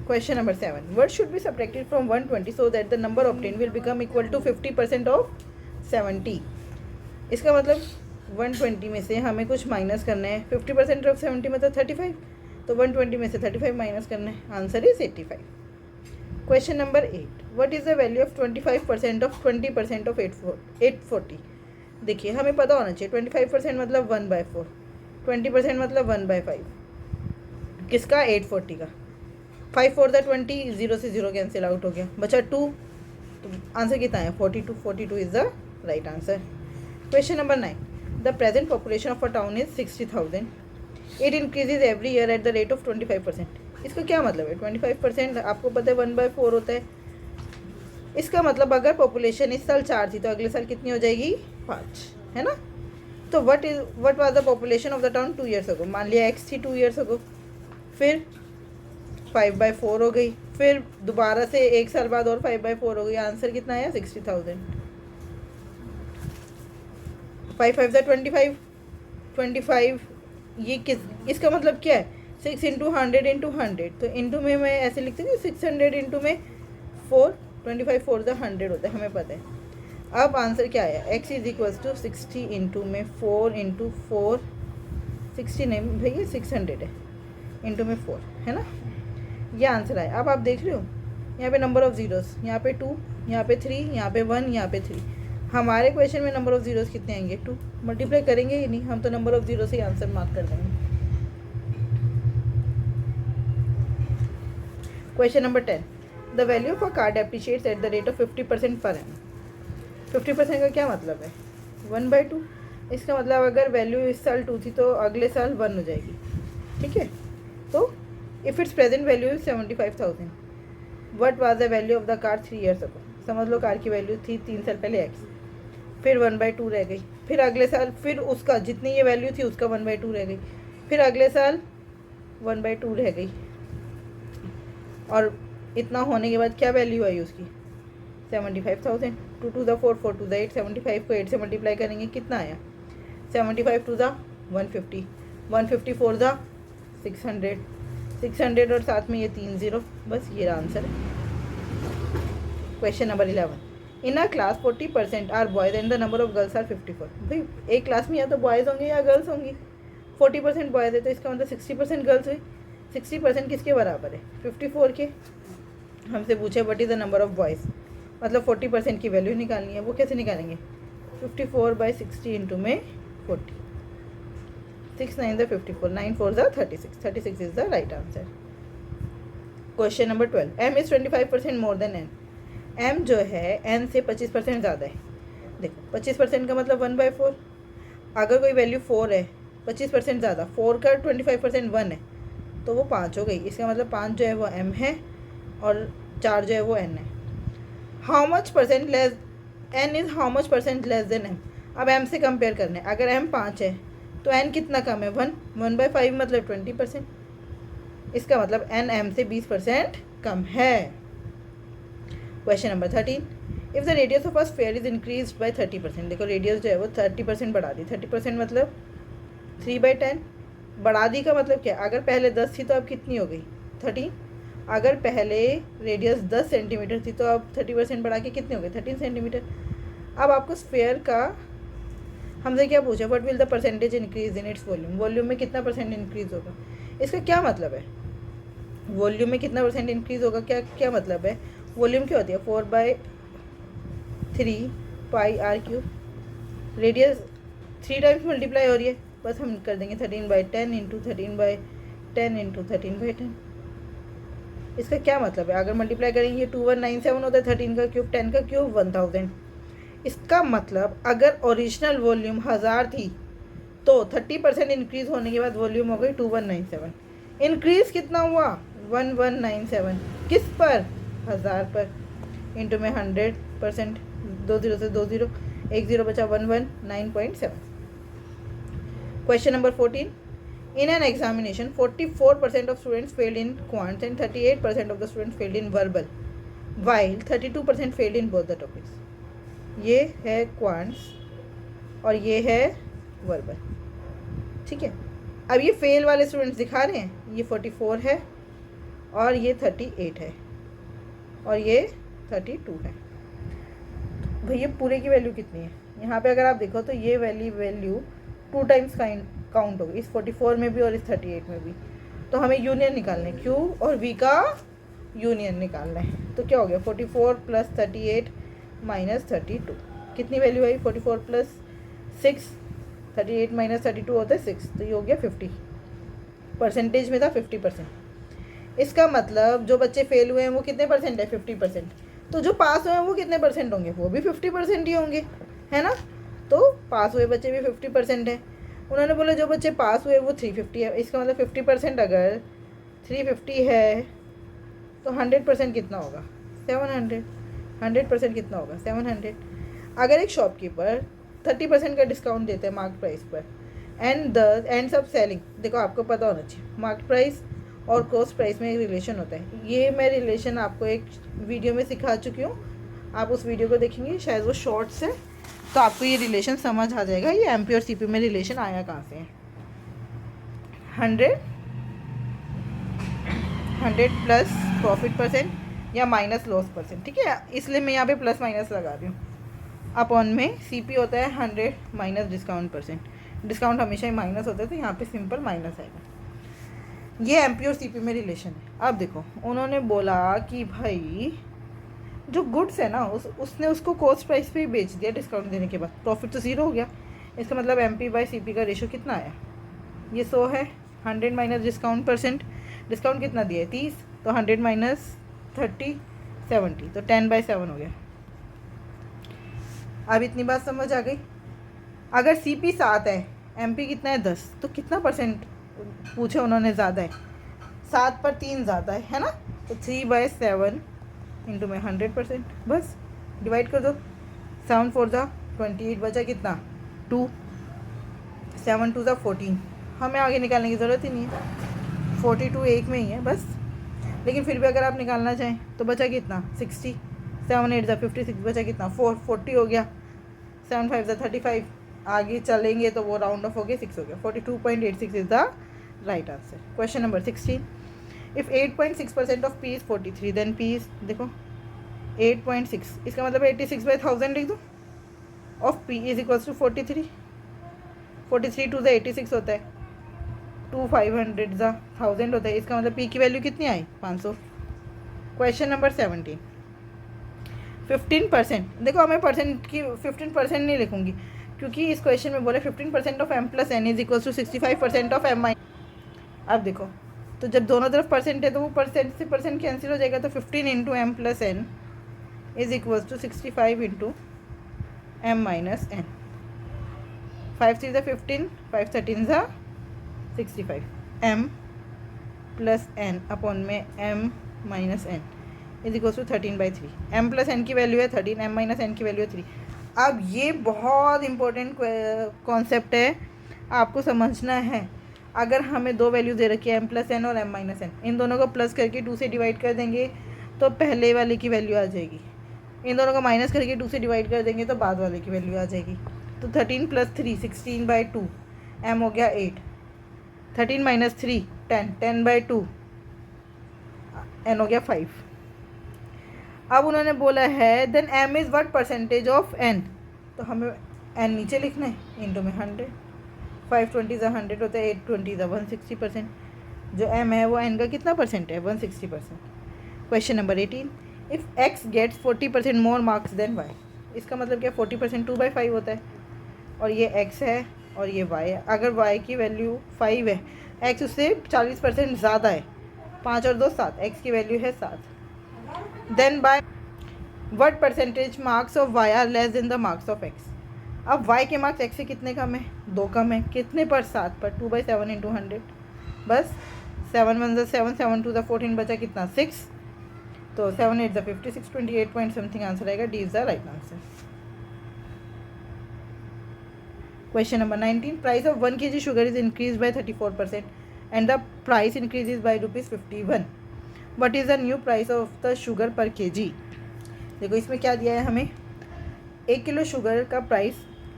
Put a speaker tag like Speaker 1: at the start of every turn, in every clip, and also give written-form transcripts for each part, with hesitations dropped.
Speaker 1: Question number 7. What should be subtracted from 120 so that the number obtained will become equal to 50% of 70? इसका मतलब 120 में से हमें कुछ माइनस करना है. 50% ऑफ 70 मतलब 35. तो 120 में से 35 माइनस करना है. Answer is 85. Question number 8. What is the value of 25% of 20% of 840? देखिए हमें पता होना चाहिए 25% मतलब 1/4, 20% मतलब 1/5. किसका? 840 का. 5 4 द 20, 0 से 0 कैंसिल आउट हो गया, बचा 2. तो आंसर कितना है? 42. 42 is the right answer. Question number 9. The present population of a town is 60,000. It increases every year at the rate of 25%. इसका क्या मतलब है? 25% आपको पता है 1/4 होता है. इसका मतलब अगर पॉपुलेशन इस साल 4 थी तो अगले साल कितनी हो जाएगी? 5, है ना. तो what was the population of the town 2 years ago? मान लिया x थी 2 ईयर्स अगो, फिर 5/4 हो गई, फिर दोबारा से 1 साल बाद और 5/4 हो गई. आंसर कितना आया? 60,000. 5 5 25. 25 ये इसका मतलब क्या है? 6 इंटू 100 इंटू 100. तो इंटू में मैं ऐसे लिखती हूँ 600 इंटू में 4. 25 4 द 100 होता है, हमें पता है. अब आंसर क्या आया? x is equals to 60 into में 4 इंटू 4. 60 नहीं भैया 600 है, इंटू में 4, है ना. ये आंसर आया. अब आप देख रहे हो यहाँ पे नंबर ऑफ़ ज़ीरोस, यहाँ पे 2, यहाँ पे 3, यहाँ पे 1, यहाँ पे 3. हमारे क्वेश्चन में नंबर ऑफ़ ज़ीरोस कितने आएंगे? 2. मल्टीप्लाई करेंगे ही नहीं हम, तो नंबर ऑफ़ ज़ीरो से ही आंसर मार्क कर देंगे. Question number 10. The value of a car depreciates at the rate of 50% per annum. 50% का क्या मतलब है? 1/2. इसका मतलब अगर वैल्यू इस साल 2 थी तो अगले साल 1 हो जाएगी. ठीक है. तो if it's present value is 75,000, what was the value of the car 3 years ago? समझ लो कार की वैल्यू थी 3 साल पहले x, फिर 1/2 रह गई, फिर अगले साल फिर उसका जितनी ये वैल्यू थी उसका 1/2 रह गई, फिर अगले साल 1/2 रह गई, और इतना होने के बाद क्या वैल्यू आई उसकी? 75,000. 2 to the 4, 4 to the 8. 75 को 8 से मल्टीप्लाई करेंगे, कितना आया? 75 to the 150, 150 4 the 600, 600 और साथ में ये 3 0. बस ये आंसर है. Question number 11. In a class 40% are boys and the number of girls are 54. भाई एक क्लास में या तो बॉयज़ होंगे या गर्ल्स होंगी. 40% बॉयज़ है तो इसका मतलब 60% गर्ल्स हुई. 60% किसके बराबर है? 54 के. हमसे पूछे what is the number of boys, मतलब 40% की वैल्यू निकालनी है. वो कैसे निकालेंगे? 54/60 इंटू में 40. 6 9 the 54, 9 4 the 36. 36 is the right answer. Question number 12. m is 25% more than n. m जो है n से 25% ज़्यादा है. देखो 25% का मतलब 1/4. अगर कोई वैल्यू 4 है, 25% ज़्यादा, 4 का 25% 1 है, तो वो 5 हो गई. इसका मतलब 5 जो है वो m है और 4 जो है वो n है. How much percent less n is how much percent less than m. अब m से कंपेयर करना है. अगर m 5 है तो n कितना कम है? 1. 1/5 मतलब 20%. इसका मतलब n m से 20% कम है. Question number 13. If the radius of a sphere is increase by 30%. देखो रेडियस जो है वो 30% बढ़ा दी. 30% मतलब 3/10. बढ़ा दी का मतलब क्या? अगर पहले 10 थी तो अब कितनी हो गई? 13. अगर पहले रेडियस 10 सेंटीमीटर थी तो अब 30% बढ़ा के कितने हो गए? 13 सेंटीमीटर. अब आपको स्फीयर का हमसे क्या पूछा? What will the percentage increase in its volume. Volume में कितना परसेंट इंक्रीज होगा? इसका क्या मतलब है? वॉल्यूम में कितना परसेंट इंक्रीज होगा? क्या क्या मतलब है? वॉल्यूम क्या होती है? 4/3 पाई r cube. Radius 3 times multiply हो रही है, बस हम कर देंगे 13/10 इंटू 13/10 इंटू 13/10. इसका क्या मतलब है? अगर मल्टीप्लाई करेंगे 2197 होता है. 13 का क्यूब, 10 का क्यूब 1000. इसका मतलब अगर ओरिजिनल वॉल्यूम 1000 थी तो 30% इंक्रीज़ होने के बाद वॉल्यूम हो गई 2197. इंक्रीज़ कितना हुआ? 1197. किस पर? 1000 पर. इंटू में 100%. 2 0 से 2 0, 1 0 बचा. 119.7. Question number 14. In an examination, 44% of students failed in quants and 38% of the students failed in verbal, while 32% failed in both the topics. ये है क्वांट्स और ये है वर्बल. ठीक है. अब ये फेल वाले स्टूडेंट्स दिखा रहे हैं, ये 44 है और ये 38 है और ये 32 है। भैया पूरे की वैल्यू कितनी है? यहाँ पे अगर आप देखो तो ये वैल्यू 2 टाइम्स काउंट होगी, इस 44 में भी और इस 38 में भी। तो हमें यूनियन निकालना है, Q और V का यूनियन निकालना है। तो क्या हो गया 44 प्लस 38 माइनस 32, कितनी वैल्यू आई? 44 प्लस 6, 38 माइनस 32 होता है 6, तो ये हो गया 50। परसेंटेज में था 50%। इसका मतलब जो बच्चे फेल हुए हैं वो कितने परसेंट है? 50%। तो जो पास हुए हैं वो कितने परसेंट होंगे? वो भी 50% ही होंगे, है ना। तो पास हुए बच्चे भी 50% है। उन्होंने बोला जो बच्चे पास हुए वो 350 है। इसका मतलब 50% अगर 350 है तो 100% कितना होगा? 700। 100% कितना होगा? 700। अगर एक शॉपकीपर 30% का डिस्काउंट देता है मार्केट प्राइस पर एंड एंड्स ऑफ सेलिंग, देखो आपको पता होना चाहिए मार्केट प्राइस और कॉस्ट प्राइस में एक रिलेशन होता है। ये मैं रिलेशन आपको एक वीडियो में सिखा चुकी हूँ, आप उस वीडियो को देखेंगे, शायद वो शॉर्ट्स है, तो आपको ये रिलेशन समझ आ जाएगा ये एमपी और सीपी में रिलेशन आया कहाँ से है। 100 प्लस प्रॉफिट परसेंट या माइनस लॉस परसेंट, ठीक है, इसलिए मैं यहाँ पे प्लस माइनस लगा रही हूँ। अपॉन में सीपी होता है 100 माइनस डिस्काउंट परसेंट, डिस्काउंट हमेशा ही माइनस होता है तो यहाँ पे सिंपल माइनस आएगा। ये एमपी और सीपी में रिलेशन है। अब देखो उन्होंने बोला कि भाई जो गुड्स है ना उसने उसको कॉस्ट प्राइस पे ही बेच दिया डिस्काउंट देने के बाद, प्रॉफिट तो ज़ीरो हो गया। इसका मतलब एमपी बाई सीपी का रेशो कितना आया? ये 100 है, 100 माइनस डिस्काउंट परसेंट, डिस्काउंट कितना दिया है? 30, तो 100 माइनस 30 70, तो 10/7 हो गया। अब इतनी बात समझ आ गई। अगर सीपी 7 है, एमपी कितना है 10, तो कितना परसेंट पूछे उन्होंने? ज़्यादा है, 7 पर 3 ज़्यादा है ना, तो 3/7 इंटू में 100%, बस डिवाइड कर दो। 7 4 ज़ा 28, बचा कितना? 2, 7 2 ज़ा 14, हमें आगे निकालने की ज़रूरत ही नहीं है, 42 एक में ही है बस। लेकिन फिर भी अगर आप निकालना चाहें तो बचा कितना? 60, 7 8 ज़ा 56, बचा कितना? 40 हो गया, 7 5 ज़ा 35, आगे चलेंगे तो वो राउंड ऑफ हो गया 6 हो गया, 42.86 is the right answer. Question number 16, if 8.6% of p is 43 then p is, देखो 8.6, इसका मतलब 86/1000 लिख दो, of p is equals to 43, 43 to the 86 होता है, 2 500 ज़ा 1000 होता है, इसका मतलब पी की वैल्यू कितनी आई? 500। क्वेश्चन नंबर 17, 15%, देखो हमें परसेंट की 15% नहीं लिखूंगी क्योंकि इस क्वेश्चन में बोले 15% of m plus n is equals to 65% of m minus. अब देखो तो जब दोनों तरफ परसेंट है तो वो परसेंट से परसेंट कैंसिल हो जाएगा, तो 15 into m plus n is equals to 65 into m minus n. 5 3 ज़ा 15, 5 13 ज़ा 65, एम प्लस एन अपॉन में m minus n is equals to 13/3। M plus n की वैल्यू है 13, एम माइनस एन की वैल्यू है 3। अब ये बहुत इंपॉर्टेंट कॉन्सेप्ट है, आपको समझना है। अगर हमें दो वैल्यू दे रखी है एम प्लस एन और एम माइनस एन, इन दोनों को प्लस करके 2 से डिवाइड कर देंगे तो पहले वाले की वैल्यू आ जाएगी, इन दोनों को माइनस करके 2 से डिवाइड कर देंगे तो बाद वाले की वैल्यू आ जाएगी। तो 13 + 3 16/2, एम हो गया 8, 13 - 3 10, 10/2, एन हो गया 5। अब उन्होंने बोला है then m is what percentage of n, तो हमें एन नीचे लिखना है इंटू में 100, 5 20 ज़ा 100 होता है, 8 20 ज़ा 160%, जो एम है वो एन का कितना परसेंट है? 160%। Question number 18, if x gets 40% more marks then y, इसका मतलब क्या? 40% 2/5 होता है, और ये एक्स है और ये वाई है। अगर वाई की वैल्यू 5 है, एक्स उससे 40% ज़्यादा है, 5 और 2 7, एक्स की वैल्यू है 7, then by what percentage marks of Y are less than the marks of X. अब वाई के मार्क्स एक्स से कितने कम है? 2 कम है, कितने पर? 7 पर, 2/7 इंटू 100, बस 7 1 ज़ा 7, 7 2 ज़ा 14, बचा कितना? 6, तो 7 8 ज़ा 56, 28 पॉइंट समथिंग आंसर आएगा, D is the right answer. Question number 19, price of 1 kg sugar is increase by 34% and the price increases by ₹51। What is the new price of the sugar पर kg। देखो इसमें क्या दिया है हमें, 1 kilo sugar का price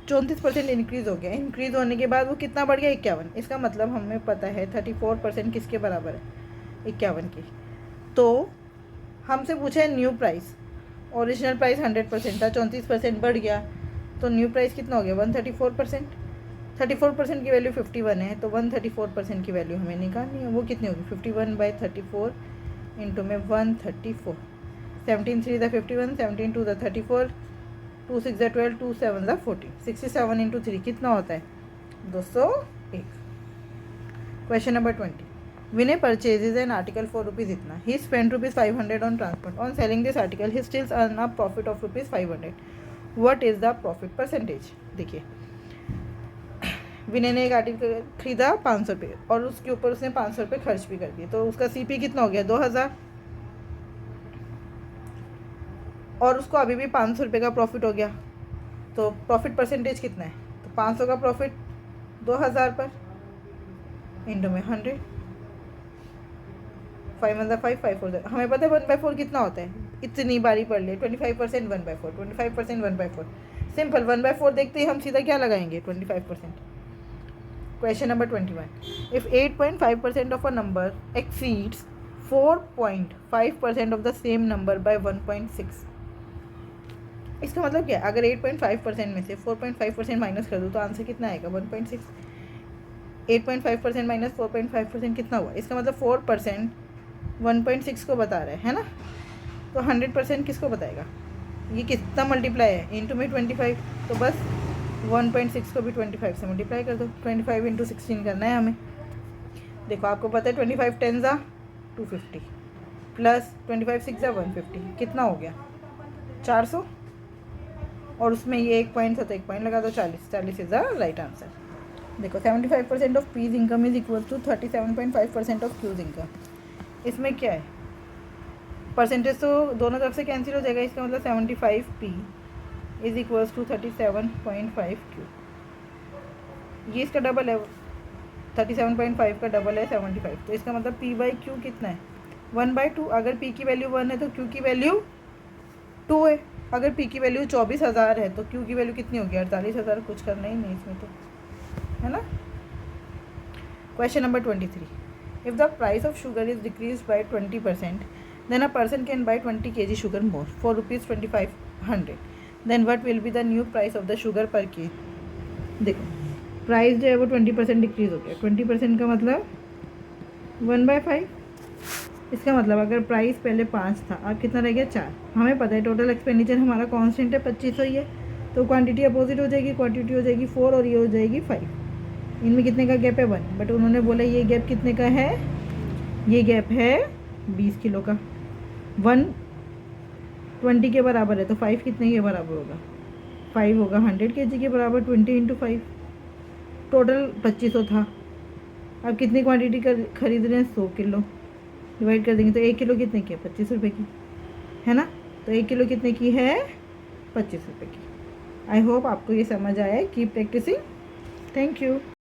Speaker 1: 34% increase हो गया, इंक्रीज़ होने के बाद वो कितना बढ़ गया? 51। इसका मतलब हमें पता है 34% किसके बराबर है? 51 के। तो हमसे पूछा है न्यू प्राइस, ओरिजिनल प्राइस 100% था, 34% बढ़ गया, तो न्यू प्राइस कितना हो गया 134%। 34% की वैल्यू 51 है, तो 134% की वैल्यू हमें निकालनी है। वो कितनी होगी 51/34 इंटू में 134। 17 3 the 51, 17 2 the 34, 2 6 the 12, 2 7 the 14, 67 into 3 कितना होता है 201। Question number 20। Vinay purchases an article for rupees इतना, he spent rupees 500 on transport, on selling this article he still earn a profit of rupees 500, what is the profit percentage। देखिए विनय ने एक article खरीदा 500 रुपये और उसके ऊपर उसने 500 रुपये खर्च भी कर दिए, तो उसका सीपी कितना हो गया 2000, और उसको अभी भी 500 रुपये का प्रॉफिट हो गया, तो प्रॉफिट परसेंटेज कितना है, तो 500 का प्रॉफिट 2000 पर इंटू में 100, 5 1 5 5 4, हमें पता है 1/4 कितना होता है, इतनी बारी पढ़ लिए 25% 1/4, 25% 1/4, सिंपल 1/4 देखते ही हम सीधा क्या लगाएंगे 25%। Question number 21। If 8.5% of a number exceeds 4.5% of the same number by 1.6, इसका मतलब क्या है, अगर 8.5% में से 4.5% माइनस कर दूँ तो आंसर कितना आएगा 1.6। 8.5% माइनस 4.5% कितना हुआ, इसका मतलब 4% 1.6 को बता रहा है ना, तो 100% किसको बताएगा, ये कितना मल्टीप्लाई है इंटू में 25, तो बस 1.6 को भी 25 से मल्टीप्लाई कर दो, 25 इंटू 16 करना है हमें। देखो आपको पता है 25 10 ज़ा 250 प्लस 25 6 ज़ा 150, कितना हो गया 400, और उसमें ये एक पॉइंट था तो एक पॉइंट लगा दो, 40 इज़ द राइट आंसर। देखो 75% of P's income is equal to 37.5% of Q's income. इसमें क्या है, परसेंटेज तो दोनों तरफ से कैंसिल हो जाएगा, इसका मतलब 75p is equals to 37.5 Q, ये इसका डबल है, 37.5 का डबल है 75, तो इसका मतलब p/q कितना है 1/2। अगर p की वैल्यू 1 है तो q की वैल्यू 2 है, अगर p की वैल्यू 24,000 है तो q की वैल्यू कितनी होगी 48,000, कुछ करना ही नहीं इसमें तो, है ना। Question number 23। If the price of sugar is decrease by 20%, then a person can buy 20 kg sugar more for ₹2500, then what will be the new price of the sugar per के। देखो प्राइस जो है वो 20% decrease हो गया, 20% का मतलब 1/5, इसका मतलब अगर प्राइस पहले 5 था अब कितना रह गया 4। हमें पता है टोटल एक्सपेंडिचर हमारा कांस्टेंट है 2500 ही है, तो क्वांटिटी अपोजिट हो जाएगी, क्वांटिटी हो जाएगी 4 और ये हो जाएगी 5, इनमें कितने का गैप है 1, बट उन्होंने बोला ये गैप कितने का है, ये गैप है 20 किलो का, 120 के बराबर है तो 5 कितने के बराबर होगा, 5 होगा 100 kg के बराबर, 20 इंटू 5, टोटल 2500 था, अब कितनी क्वांटिटी कर खरीद रहे हैं 100 किलो, डिवाइड कर देंगे तो 1 किलो कितने की है 25 रुपये की, है ना, तो 1 किलो कितने की है 25 रुपये की। आई होप आपको ये समझ आया है, कीप प्रैक्टिसिंग, थैंक यू।